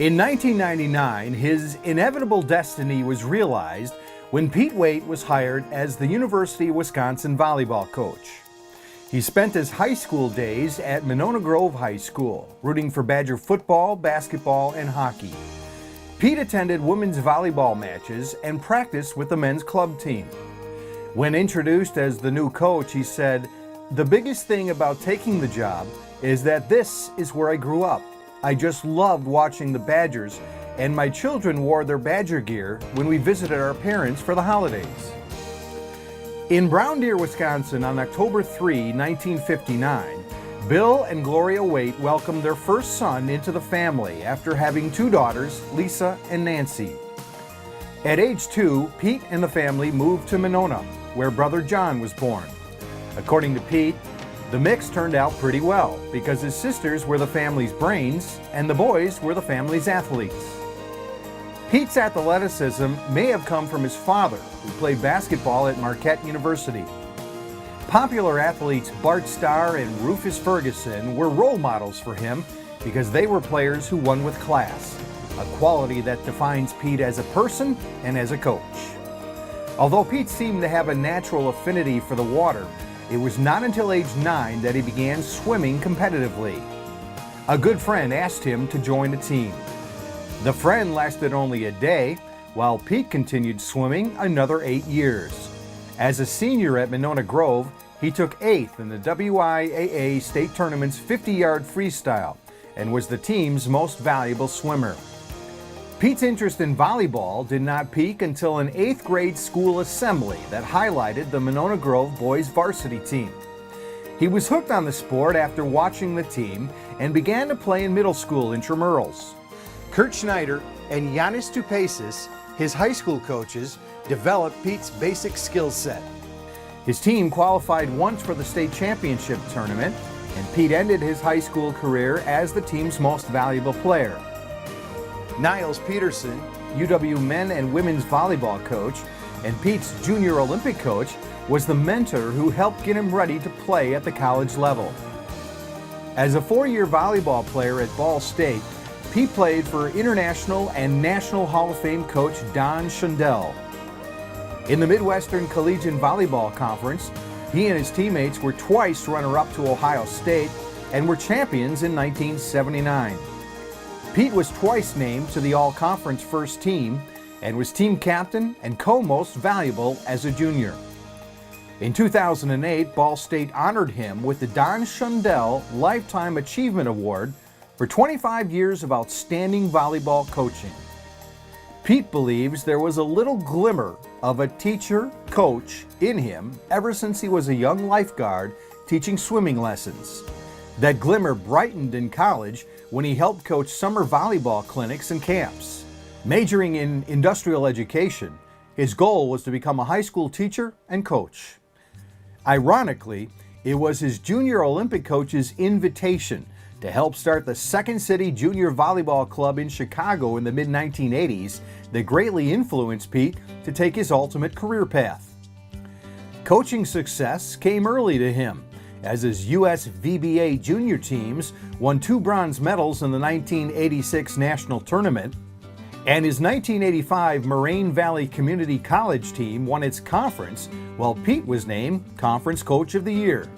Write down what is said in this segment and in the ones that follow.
In 1999, his inevitable destiny was realized when Pete Waite was hired as the University of Wisconsin volleyball coach. He spent his high school days at Monona Grove High School, rooting for Badger football, basketball, and hockey. Pete attended women's volleyball matches and practiced with the men's club team. When introduced as the new coach, he said, "The biggest thing about taking the job is that this is where I grew up. I just loved watching the Badgers, and my children wore their Badger gear when we visited our parents for the holidays." In Brown Deer, Wisconsin, on October 3, 1959, Bill and Gloria Waite welcomed their first son into the family after having two daughters, Lisa and Nancy. At age 2, Pete and the family moved to Monona, where brother John was born. According to Pete, the mix turned out pretty well because his sisters were the family's brains and the boys were the family's athletes. Pete's athleticism may have come from his father, who played basketball at Marquette University. Popular athletes Bart Starr and Rufus Ferguson were role models for him because they were players who won with class, a quality that defines Pete as a person and as a coach. Although Pete seemed to have a natural affinity for the water, it was not until age 9 that he began swimming competitively. A good friend asked him to join the team. The friend lasted only a day, while Pete continued swimming another 8 years. As a senior at Monona Grove, he took 8th in the WIAA state tournament's 50-yard freestyle and was the team's most valuable swimmer. Pete's interest in volleyball did not peak until an 8th grade school assembly that highlighted the Monona Grove boys varsity team. He was hooked on the sport after watching the team and began to play in middle school intramurals. Kurt Schneider and Yanis Tupasis, his high school coaches, developed Pete's basic skill set. His team qualified once for the state championship tournament, and Pete ended his high school career as the team's most valuable player. Niles Peterson, UW men and women's volleyball coach, and Pete's junior Olympic coach, was the mentor who helped get him ready to play at the college level. As a 4-year volleyball player at Ball State, Pete played for International and National Hall of Fame coach Don Shundell. In the Midwestern Collegiate Volleyball Conference, he and his teammates were twice runner-up to Ohio State and were champions in 1979. Pete was twice named to the All-Conference First Team and was team captain and co-most valuable as a junior. In 2008, Ball State honored him with the Don Shundell Lifetime Achievement Award for 25 years of outstanding volleyball coaching. Pete believes there was a little glimmer of a teacher, coach in him ever since he was a young lifeguard teaching swimming lessons. That glimmer brightened in college when he helped coach summer volleyball clinics and camps. Majoring in industrial education, his goal was to become a high school teacher and coach. Ironically, it was his junior Olympic coach's invitation to help start the Second City Junior Volleyball Club in Chicago in the mid-1980s that greatly influenced Pete to take his ultimate career path. Coaching success came early to him, as his U.S. VBA junior teams won 2 bronze medals in the 1986 national tournament, and his 1985 Moraine Valley Community College team won its conference, while Pete was named Conference Coach of the Year.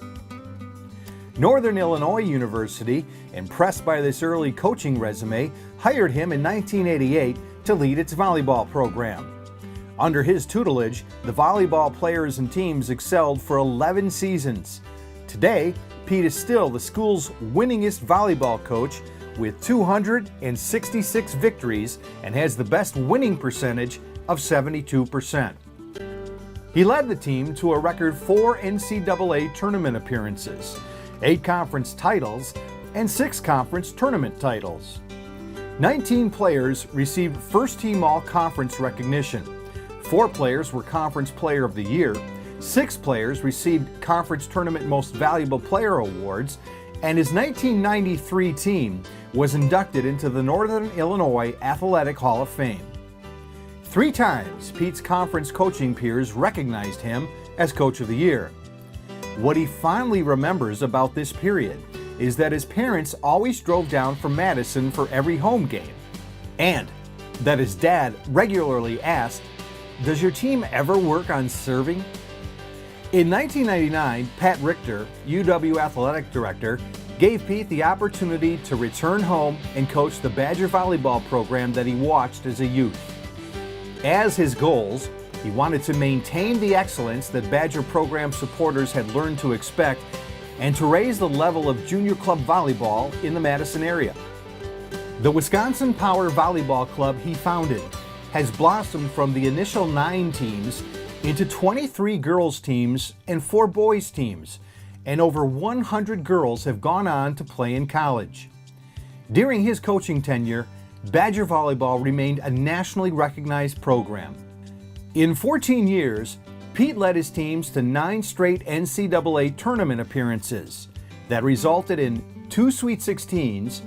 Northern Illinois University, impressed by this early coaching resume, hired him in 1988 to lead its volleyball program. Under his tutelage, the volleyball players and teams excelled for 11 seasons. Today, Pete is still the school's winningest volleyball coach with 266 victories and has the best winning percentage of 72%. He led the team to a record 4 NCAA tournament appearances, 8 conference titles, and 6 conference tournament titles. 19 players received first-team all-conference recognition. 4 players were Conference Player of the Year, 6 players received Conference Tournament Most Valuable Player awards, and his 1993 team was inducted into the Northern Illinois Athletic Hall of Fame. 3 times, Pete's conference coaching peers recognized him as Coach of the Year. What he fondly remembers about this period is that his parents always drove down from Madison for every home game. and that his dad regularly asked, "Does your team ever work on serving?" In 1999, Pat Richter, UW athletic director, gave Pete the opportunity to return home and coach the Badger volleyball program that he watched as a youth. As his goals, he wanted to maintain the excellence that Badger program supporters had learned to expect and to raise the level of junior club volleyball in the Madison area. The Wisconsin Power Volleyball Club he founded has blossomed from the initial 9 teams into 23 girls teams and 4 boys teams, and over 100 girls have gone on to play in college. During his coaching tenure, Badger volleyball remained a nationally recognized program. In 14 years, Pete led his teams to 9 straight NCAA tournament appearances that resulted in 2 Sweet 16s,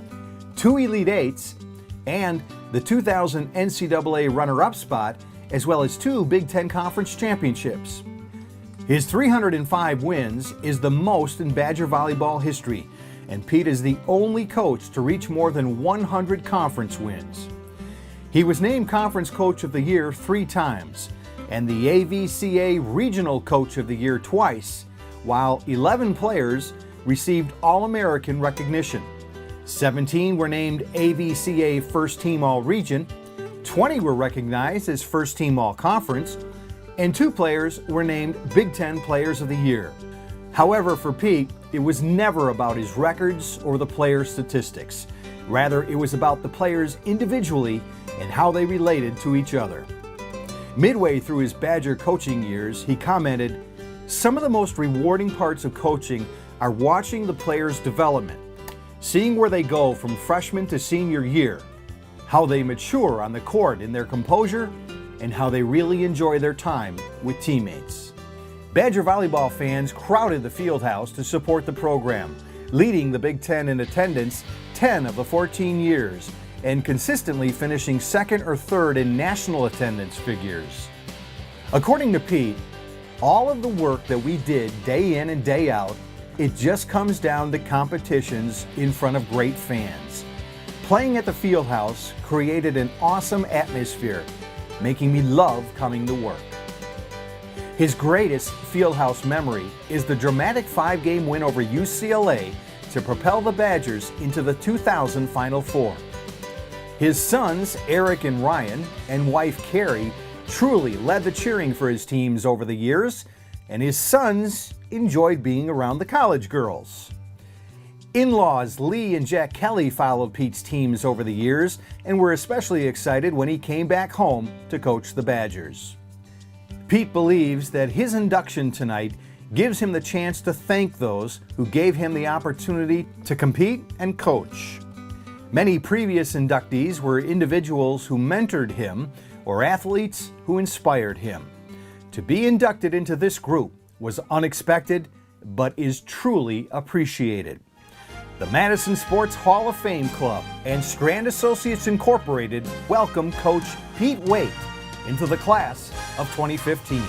2 Elite Eights, and the 2000 NCAA runner-up spot, as well as 2 Big Ten Conference championships. His 305 wins is the most in Badger volleyball history, and Pete is the only coach to reach more than 100 conference wins. He was named Conference Coach of the Year 3 times, and the AVCA Regional Coach of the Year twice, while 11 players received All-American recognition. 17 were named AVCA First Team All-Region, 20 were recognized as First Team All-Conference, and 2 players were named Big Ten Players of the Year. However, for Pete, it was never about his records or the players' statistics. Rather, it was about the players individually and how they related to each other. Midway through his Badger coaching years, he commented, "Some of the most rewarding parts of coaching are watching the players' development, seeing where they go from freshman to senior year, how they mature on the court in their composure, and how they really enjoy their time with teammates." Badger volleyball fans crowded the field house to support the program, leading the Big Ten in attendance 10 of the 14 years, and consistently finishing 2nd or 3rd in national attendance figures. According to Pete, all of the work that we did day in and day out, it just comes down to competitions in front of great fans. Playing at the field house created an awesome atmosphere, making me love coming to work. His greatest fieldhouse memory is the dramatic 5-game win over UCLA to propel the Badgers into the 2000 Final Four. His sons, Eric and Ryan, and wife Carrie, truly led the cheering for his teams over the years, and his sons enjoyed being around the college girls. In-laws Lee and Jack Kelly followed Pete's teams over the years and were especially excited when he came back home to coach the Badgers. Pete believes that his induction tonight gives him the chance to thank those who gave him the opportunity to compete and coach. Many previous inductees were individuals who mentored him or athletes who inspired him. To be inducted into this group was unexpected, but is truly appreciated. The Madison Sports Hall of Fame Club and Strand Associates Incorporated welcome Coach Pete Waite into the class of 2015.